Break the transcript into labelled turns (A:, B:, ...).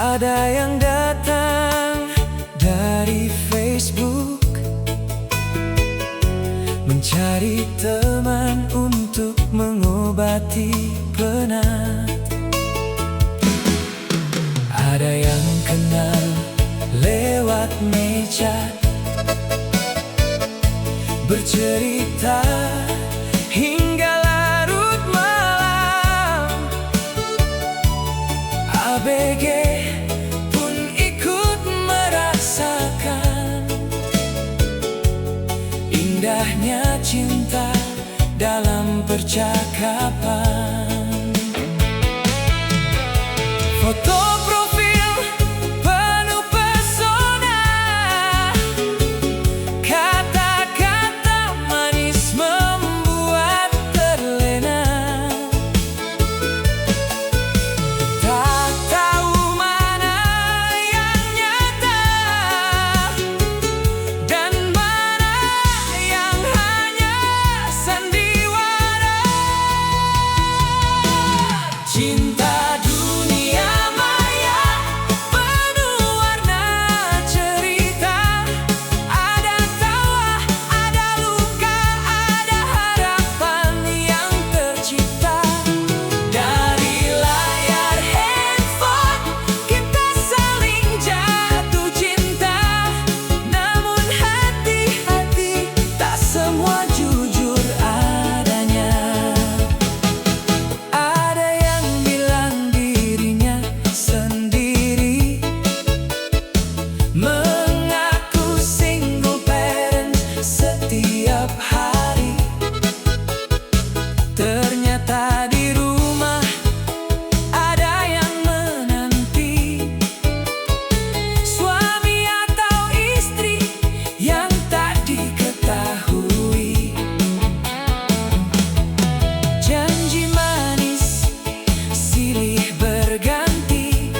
A: Ada yang datang dari Facebook, mencari teman untuk mengobati penat. Ada yang kenal lewat meja, bercerita hingga larut malam. ABG pun ikut merasakan indahnya cinta dalam percakapan. Foto profil penuh pesona, kata-kata manis membuat terlena. Tak tahu mana yang nyata dan mana yang hanya sandiwara. Cinta dunia maya penuh warna cerita, ada tawa, ada luka, ada harapan yang tercipta. Dari layar handphone kita saling jatuh cinta, namun hati-hati tak semua jujur adanya. Ada yang bilang dirinya sendiri, mengaku single parent setiap hari. Ternyata di rumah ada yang menanti, suami atau istri yang tak diketahui. Janji manis silih berganti,